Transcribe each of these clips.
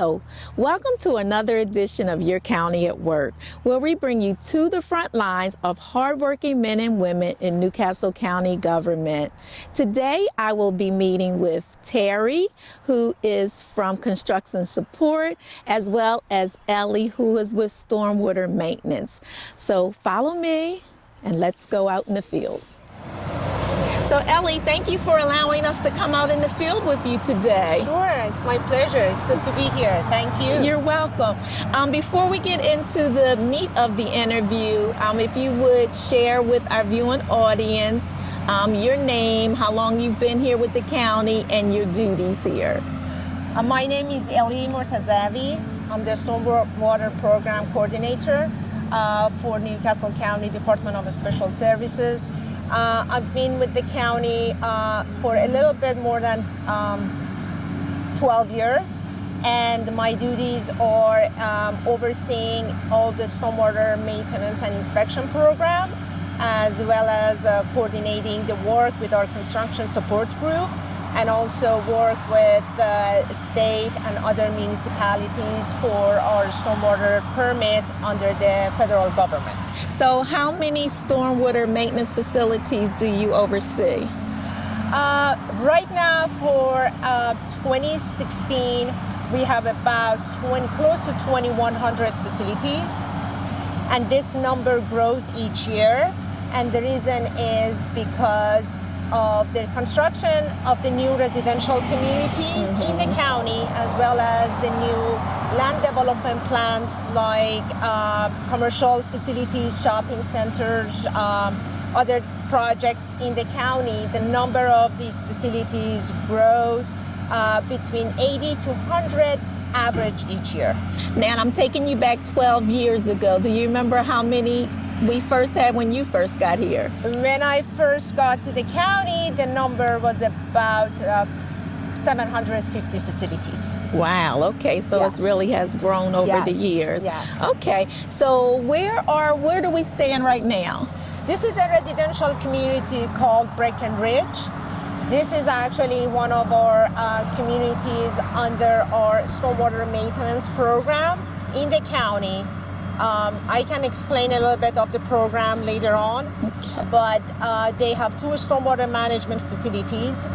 Hello, welcome to another edition of Your County at Work, where we bring you to the front lines of hardworking men and women in Newcastle County government. Today, I will be meeting with Terry, who is from Construction Support, as well as Ellie, who is with Stormwater Maintenance. So follow me and let's go out in the field. So Ellie, thank you for allowing us to come out in the field with you today. Sure, it's my pleasure. It's good to be here. Thank you. You're welcome. Before we get into the meat of the interview, if you would share with our viewing audience your name, how long you've been here with the county, and your duties here. My name is Ellie Mortazavi. I'm the Stormwater Program Coordinator for Newcastle County Department of Special Services. I've been with the county for a little bit more than 12 years, and my duties are overseeing all the stormwater maintenance and inspection program, as well as coordinating the work with our construction support group, and also work with the state and other municipalities for our stormwater permit under the federal government. So how many stormwater maintenance facilities do you oversee? Right now for 2016, we have about close to 2,100 facilities, and this number grows each year. And the reason is because of the construction of the new residential communities in the county, as well as the new land development plans like commercial facilities, shopping centers, other projects in the county. The number of these facilities grows between 80 to 100 average each year. Now, I'm taking you back 12 years ago. Do you remember how many we first had when you first got here? When I first got to the county, the number was about 750 facilities. Wow, okay, so Yes. it really has grown over the Yes, years. yes. Okay, so where do we stand right now? This is a residential community called Breckenridge. This is actually one of our communities under our stormwater maintenance program in the county. I can explain a little bit of the program later on, but they have two stormwater management facilities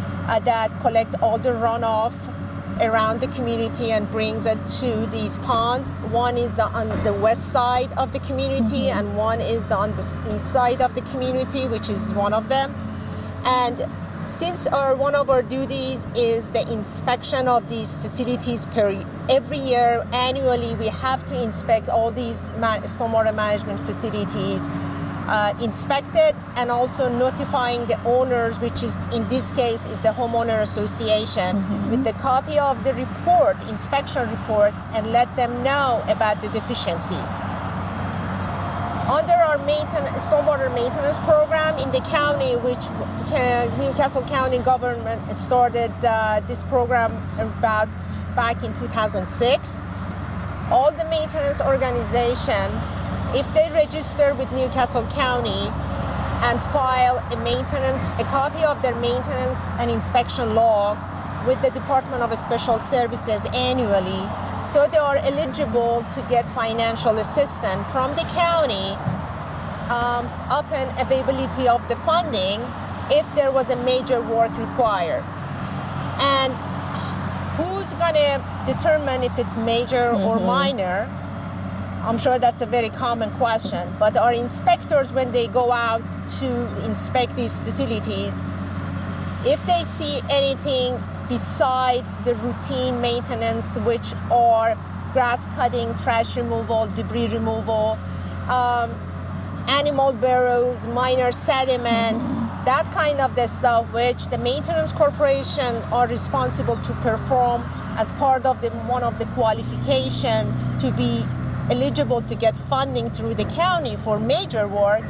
that collect all the runoff around the community and brings it to these ponds. One is on the west side of the community, and one is on the east side of the community, which is one of them. And since one of our duties is the inspection of these facilities every year, annually, we have to inspect all these stormwater management facilities, inspected, and also notifying the owners, which is in this case is the homeowner association, with the copy of the report, inspection report, and let them know about the deficiencies. Under our stormwater maintenance program in the county, which Newcastle County government started this program back in 2006, all the maintenance organization, if they register with Newcastle County and file a copy of their maintenance and inspection log with the Department of Special Services annually, so they are eligible to get financial assistance from the county upon availability of the funding if there was a major work required. And who's going to determine if it's major or minor? I'm sure that's a very common question, but our inspectors, when they go out to inspect these facilities, if they see anything beside the routine maintenance, which are grass cutting, trash removal, debris removal, animal burrows, minor sediment, that kind of the stuff which the maintenance corporation are responsible to perform as part of one of the qualification to be eligible to get funding through the county for major work.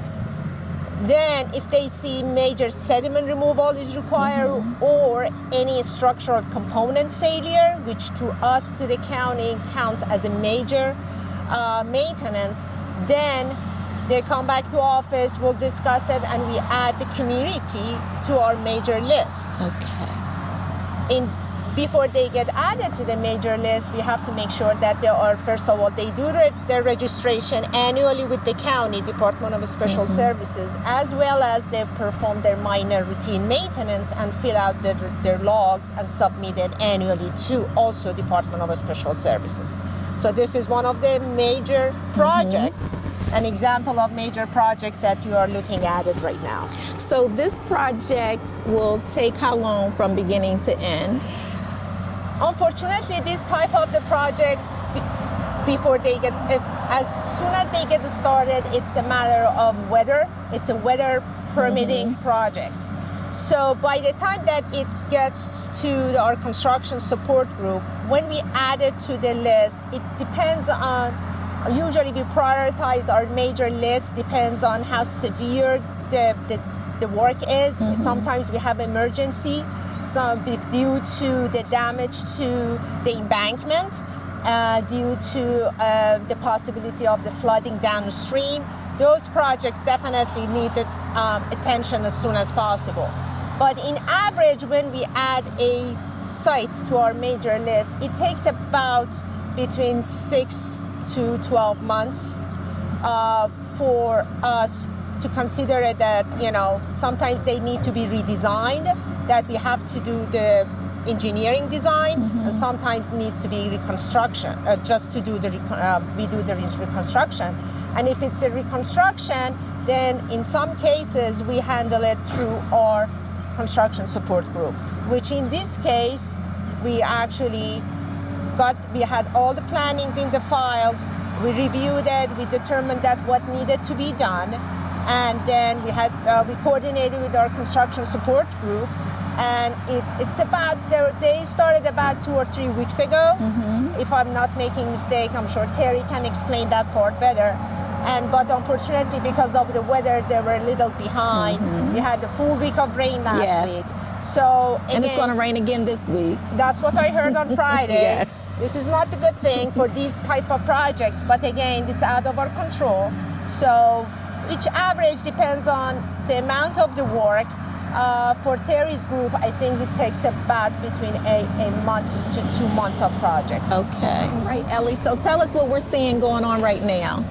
Then if they see major sediment removal is required or any structural component failure, which to us, to the county, counts as a major maintenance, then they come back to office, we'll discuss it, and we add the community to our major list. Okay. before they get added to the major list, we have to make sure that they are, first of all, they do their registration annually with the county Department of Special Services, as well as they perform their minor routine maintenance and fill out their logs and submit it annually to also Department of Special Services. So this is one of the major projects, an example of major projects that you are looking at it right now. So this project will take how long from beginning to end? Unfortunately, this type of the projects, before they get, as soon as they get started, it's a matter of weather. It's a weather permitting project. So by the time that it gets to our construction support group, when we add it to the list, it depends on, usually we prioritize our major list, depends on how severe the work is. Sometimes we have emergency, so due to the damage to the embankment, due to the possibility of the flooding downstream. Those projects definitely need the attention as soon as possible. But in average, when we add a site to our major list, it takes about between 6 to 12 months for us to consider it that, you know, sometimes they need to be redesigned, that we have to do the engineering design, and sometimes needs to be reconstruction, just to do we do the reconstruction. And if it's the reconstruction, then in some cases we handle it through our construction support group, which in this case we actually we had all the plannings in the files, we reviewed it, we determined that what needed to be done, and then we coordinated with our construction support group, and it's about, they started about 2 or 3 weeks ago. If I'm not making mistake, I'm sure Terry can explain that part better. But unfortunately, because of the weather, they were a little behind. We had a full week of rain last week. So again, and it's going to rain again this week. That's what I heard on Friday. Yes. This is not a good thing for these type of projects, but again, it's out of our control. So each average depends on the amount of the work. For Terry's group, I think it takes about between a month to 2 months of projects. Okay. Right, Ellie. So tell us what we're seeing going on right now.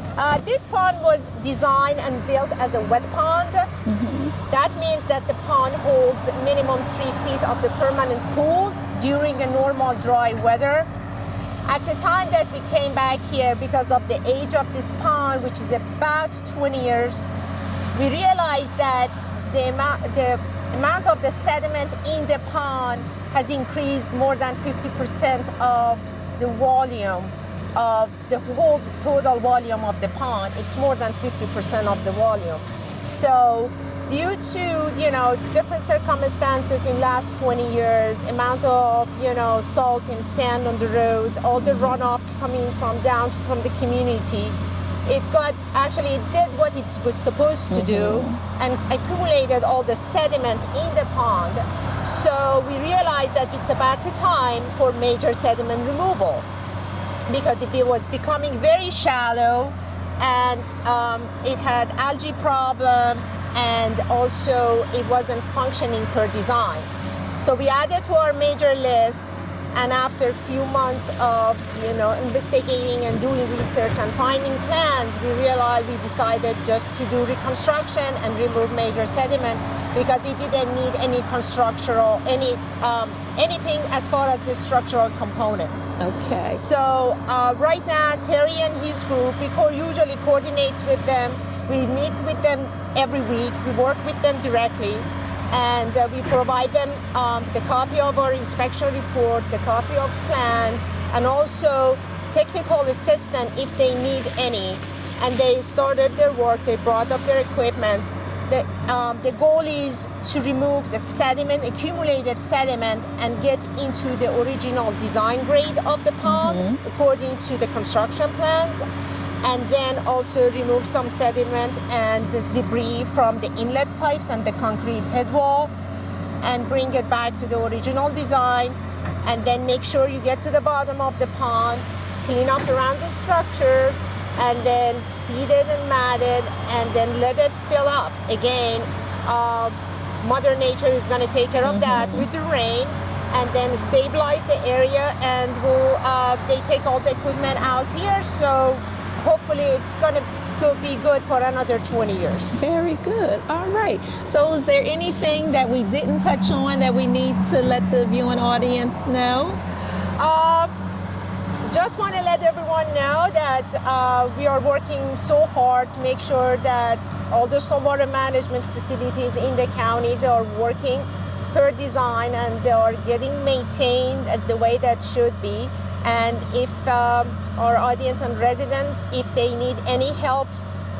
This pond was designed and built as a wet pond. That means that the pond holds minimum 3 feet of the permanent pool during a normal dry weather. At the time that we came back here, because of the age of this pond, which is about 20 years, we realized that the amount of the sediment in the pond has increased more than 50% of the volume of the whole total volume of the pond. It's more than 50% of the volume. So due to, you know, different circumstances in last 20 years, amount of, you know, salt and sand on the roads, all the runoff coming down from the community, it did what it was supposed to do and accumulated all the sediment in the pond. So we realized that it's about the time for major sediment removal, because it was becoming very shallow, and it had algae problem, and also it wasn't functioning per design. So we added to our major list, and after a few months of, you know, investigating and doing research and finding plans, we decided just to do reconstruction and remove major sediment, because it didn't need any constructional, anything as far as the structural component. Okay. So right now, Terry and his group, we usually coordinate with them. We meet with them every week. We work with them directly. And we provide them the copy of our inspection reports, the copy of plans, and also technical assistance if they need any. And they started their work, they brought up their equipment. The goal is to remove the sediment, accumulated sediment, and get into the original design grade of the pond according to the construction plans. And then also remove some sediment and the debris from the inlet pipes and the concrete head wall, and bring it back to the original design, and then make sure you get to the bottom of the pond, clean up around the structures, and then seed it and mat it, and then let it fill up. Again, Mother Nature is going to take care of that with the rain, and then stabilize the area, and they take all the equipment out here. So hopefully it's going to be good for another 20 years. Very good. All right. So is there anything that we didn't touch on that we need to let the viewing audience know? Just want to let everyone know that we are working so hard to make sure that all the stormwater management facilities in the county, they are working per design and they are getting maintained as the way that should be. And if our audience and residents, if they need any help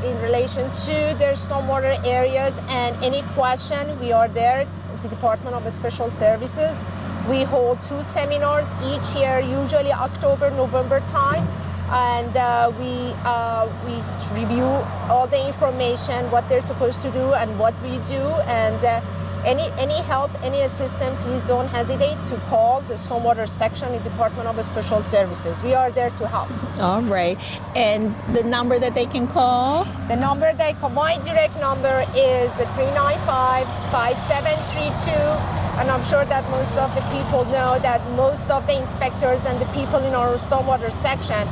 in relation to their stormwater areas and any question, we are there at the Department of Special Services. We hold 2 seminars each year, usually October, November time, and we review all the information, what they're supposed to do and what we do, and any help, any assistance, please don't hesitate to call the stormwater section in the Department of Special Services. We are there to help. All right. And the number that they can call? The number my direct number is 395-5732. And I'm sure that most of the people know that most of the inspectors and the people in our stormwater section.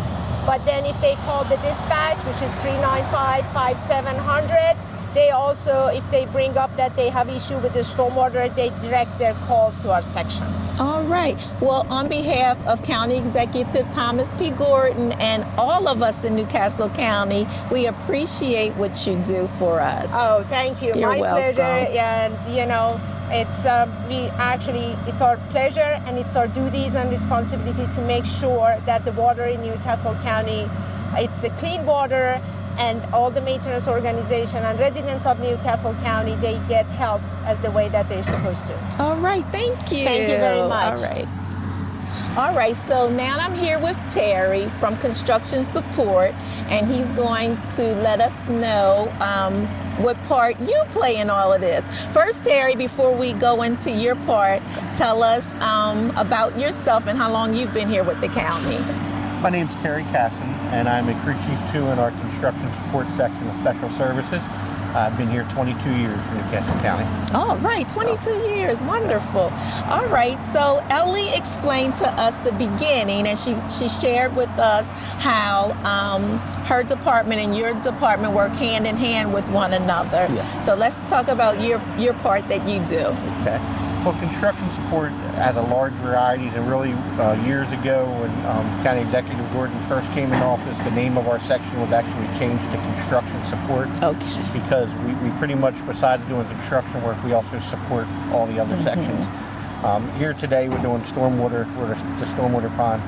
But then if they call the dispatch, which is 395-5700, they also, if they bring up that they have issue with the stormwater, they direct their calls to our section. All right. Well, on behalf of County Executive Thomas P. Gordon and all of us in Newcastle County, we appreciate what you do for us. Oh, thank you. You're My welcome. pleasure. And, it's it's our pleasure and it's our duties and responsibility to make sure that the water in Newcastle County, it's a clean water, and all the maintenance organization and residents of Newcastle County, they get help as the way that they're supposed to. All right, thank you. Thank you very much. All right, so now I'm here with Terry from Construction Support, and he's going to let us know what part you play in all of this. First, Terry, before we go into your part, tell us about yourself and how long you've been here with the county. My name's Terry Casson, and I'm a crew chief 2 in our construction support section of Special Services. I've been here 22 years in Newcastle County. All right, 22 years, wonderful. All right, so Ellie explained to us the beginning, and she shared with us how her department and your department work hand in hand with one another. Yeah. So let's talk about your part that you do. Okay. Well, construction support has a large varieties, and really years ago when County Executive Gordon first came in office, the name of our section was actually changed to construction support. Okay. Because we pretty much, besides doing construction work, we also support all the other sections. Here today we're doing stormwater, the stormwater pond.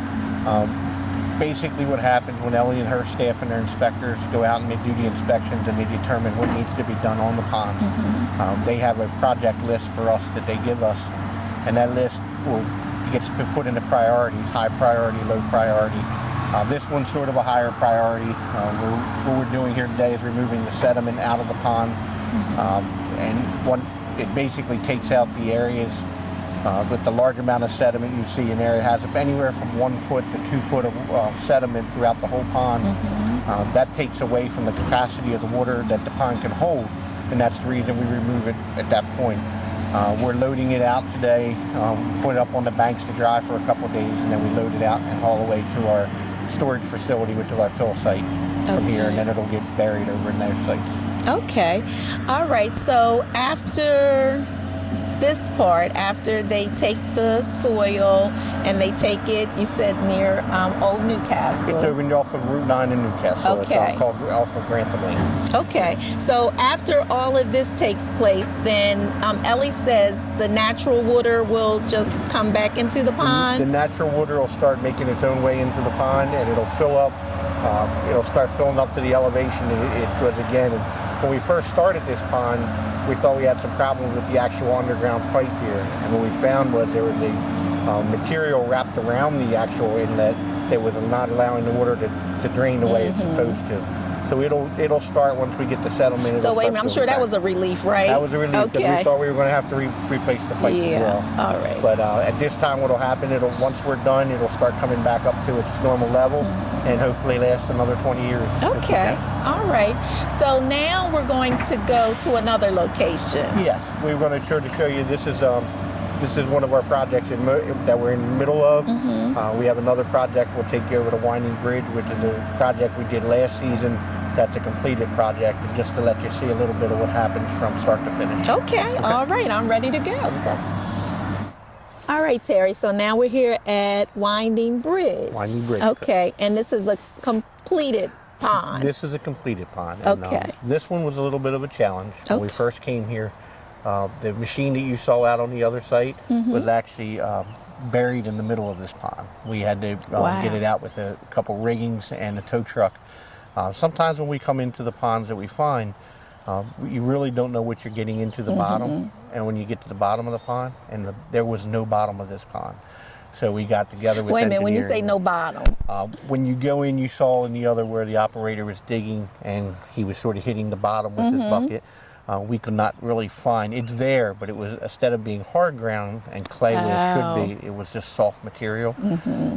Basically what happens when Ellie and her staff and their inspectors go out and they do the inspections and they determine what needs to be done on the pond. They have a project list for us that they give us, and that list gets put into priorities: high priority, low priority. This one's sort of a higher priority. What we're doing here today is removing the sediment out of the pond, and it basically takes out the areas with the large amount of sediment. You see an area has anywhere from 1 foot to 2 foot of sediment throughout the whole pond. That takes away from the capacity of the water that the pond can hold, and that's the reason we remove it at that point. We're loading it out today, put it up on the banks to dry for a couple of days, and then we load it out and haul away to our storage facility, which is our fill site from here, and then it'll get buried over in those sites. Okay. All right. So after this part, after they take the soil and they take it, you said near Old Newcastle. It's over off of Route 9 in Newcastle. Okay. It's called off of Grantham Lane. Okay. So after all of this takes place, then Ellie says the natural water will just come back into the pond? The natural water will start making its own way into the pond, and it'll fill up. It'll start filling up to the elevation it was again. When we first started this pond, we thought we had some problems with the actual underground pipe here, and what we found was there was a material wrapped around the actual inlet that was not allowing the water to drain the way it's supposed to. So it'll start once we get the settlement. So wait a minute, I'm sure that was a relief, right? That was a relief, because we thought we were going to have to replace the pipe as well. All right. But at this time, what'll happen, once we're done, it'll start coming back up to its normal level, and hopefully last another 20 years. Okay. All right. So now we're going to go to another location. Yes, we're going to show you. This is this is one of our projects that we're in the middle of. We have another project we'll take you over to Waynna Bridge, which is a project we did last season. That's a completed project, and just to let you see a little bit of what happens from start to finish. Okay. All right, I'm ready to go. Okay. All right, Terry, so now we're here at Winding Bridge. Winding Bridge. Okay, and this is a completed pond. This is a completed pond. And, Okay. this one was a little bit of a challenge. When we first came here, the machine that you saw out on the other site was actually buried in the middle of this pond. We had to get it out with a couple riggings and a tow truck. Sometimes when we come into the ponds that we find, you really don't know what you're getting into the bottom. And when you get to the bottom of the pond, and there was no bottom of this pond. So we got together with Wait a minute, when you engineering. say no bottom. When you go in, you saw in the other where the operator was digging and he was sort of hitting the bottom with his bucket. We could not really find, it's there, but it was, instead of being hard ground and clay where it should be, it was just soft material.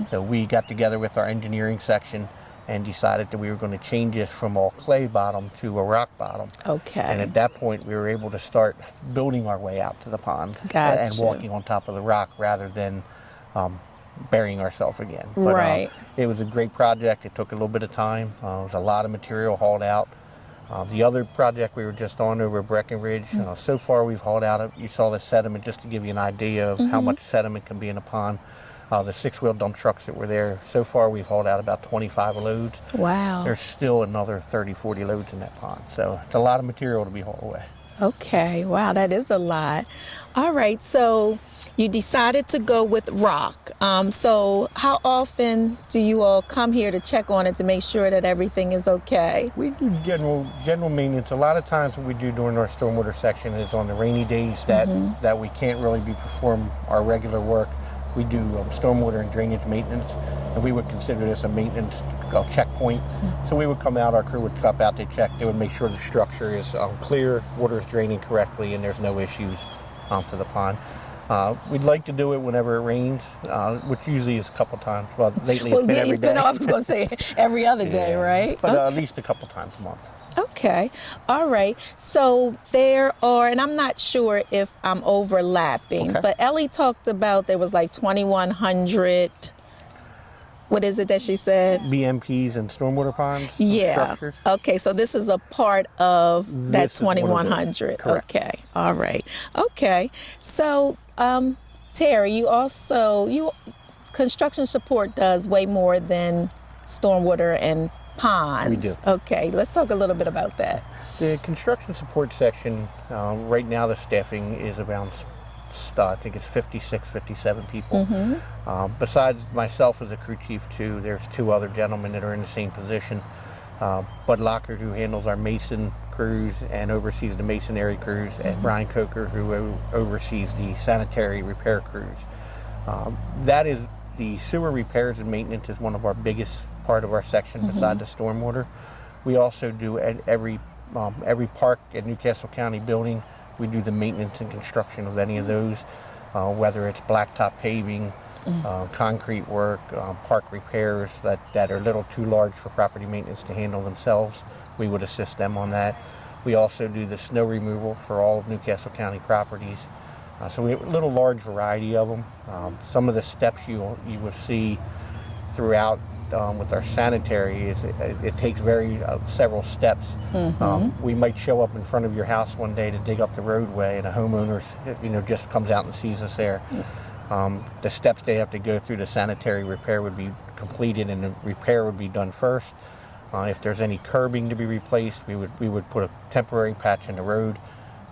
So we got together with our engineering section and decided that we were going to change this from all clay bottom to a rock bottom. Okay. And at that point, we were able to start building our way out to the pond and walking on top of the rock rather than burying ourselves again. But, Right. It was a great project. It took a little bit of time. It was a lot of material hauled out. The other project we were just on over at Breckenridge, so far we've hauled out, you saw the sediment, just to give you an idea of how much sediment can be in a pond. The 6-wheel dump trucks that were there, so far we've hauled out about 25 loads. Wow. There's still another 30, 40 loads in that pond. So it's a lot of material to be hauled away. Okay, wow, that is a lot. All right, so you decided to go with rock. So how often do you all come here to check on it to make sure that everything is okay? We do general maintenance. A lot of times what we do during our stormwater section is on the rainy days that we can't really perform our regular work. We do stormwater and drainage maintenance, and we would consider this a maintenance checkpoint. So we would come out, our crew would come out, they check, they would make sure the structure is clear, water is draining correctly, and there's no issues to the pond. We'd like to do it whenever it rains, which usually is a couple times. Well, lately it's been every day. I was going to say every other day, right? But at least a couple times a month. Okay. All right. So there are, and I'm not sure if I'm overlapping, but Ellie talked about there was like 2,100, what is it that she said? BMPs and stormwater ponds. Structures. Okay. So this is a part of that 2,100. Correct. Okay. All right. Okay. So, Terry, construction support does way more than stormwater and ponds. We do. Okay, let's talk a little bit about that. The construction support section, right now the staffing is around, I think it's 56, 57 people. Besides myself as a crew chief too, there's 2 other gentlemen that are in the same position. Bud Lockard, who handles our mason crews and oversees the masonry crews, and Brian Coker, who oversees the sanitary repair crews. That is, the sewer repairs and maintenance is one of our biggest part of our section beside the stormwater. We also do at every park at Newcastle County building, we do the maintenance and construction of any of those, whether it's blacktop paving, concrete work, park repairs that are a little too large for property maintenance to handle themselves. We would assist them on that. We also do the snow removal for all of Newcastle County properties. So we have a little large variety of them. Some of the steps you will see throughout with our sanitary is it takes several steps. We might show up in front of your house one day to dig up the roadway, and a homeowner just comes out and sees us there. The steps they have to go through, the sanitary repair would be completed, and the repair would be done first. If there's any curbing to be replaced, we would put a temporary patch in the road.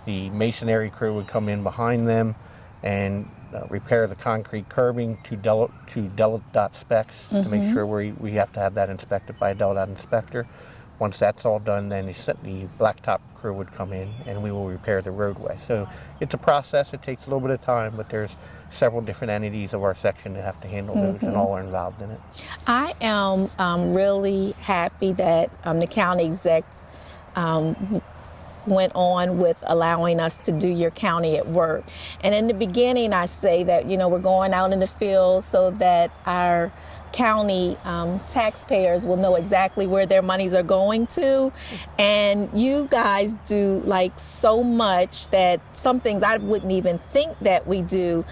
The masonry crew would come in behind them and repair the concrete curbing to DELDOT specs to make sure we have to have that inspected by a DELDOT inspector. Once that's all done, then the blacktop crew would come in and we will repair the roadway. So it's a process. It takes a little bit of time, but there's several different entities of our section that have to handle those, and all are involved in it. I am really happy that the county execs went on with allowing us to do your county at work. And in the beginning, I say that, we're going out in the field so that our county taxpayers will know exactly where their monies are going to. And you guys do like so much that some things I wouldn't even think that we do.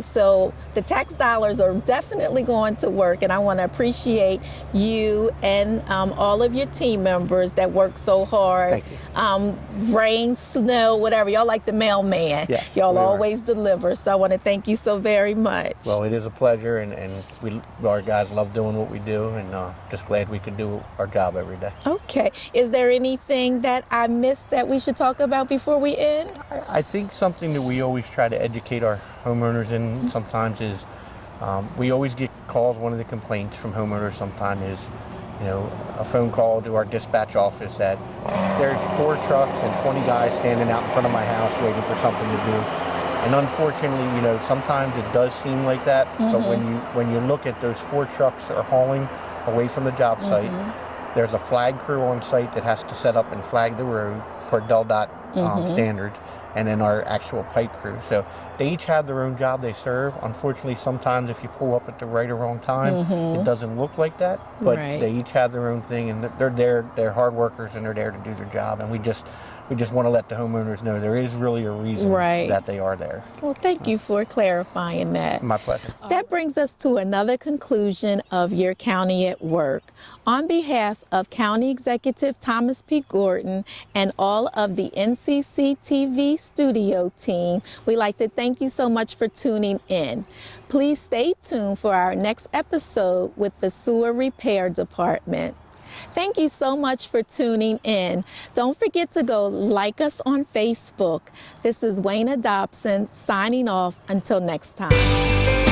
So the tax dollars are definitely going to work, and I want to appreciate you and all of your team members that work so hard. Thank you. Rain, snow, whatever. Y'all like the mailman. Yes, Y'all we are. always deliver. So I want to thank you so very much. Well, it is a pleasure, and our guys love doing what we do, and just glad we can do our job every day. Okay. Is there anything that I missed that we should talk about before we end? I think something that we always try to educate our homeowners in sometimes is we always get calls. One of the complaints from homeowners sometimes is, a phone call to our dispatch office that there's 4 trucks and 20 guys standing out in front of my house waiting for something to do. And unfortunately, sometimes it does seem like that. But when you look at those 4 trucks that are hauling away from the job site, there's a flag crew on site that has to set up and flag the road per DelDOT standards, and then our actual pipe crew. So they each have their own job they serve. Unfortunately, sometimes if you pull up at the right or wrong time, it doesn't look like that. But they each have their own thing, and they're there. They're hard workers, and they're there to do their job. And we just want to let the homeowners know there is really a reason that they are there. Well, thank you for clarifying that. My pleasure. That brings us to another conclusion of Your County at Work. On behalf of County Executive Thomas P. Gordon and all of the NCC TV studio team, we'd like to thank you so much for tuning in. Please stay tuned for our next episode with the Sewer Repair Department. Thank you so much for tuning in. Don't forget to go like us on Facebook. This is Waynna Dobson signing off until next time.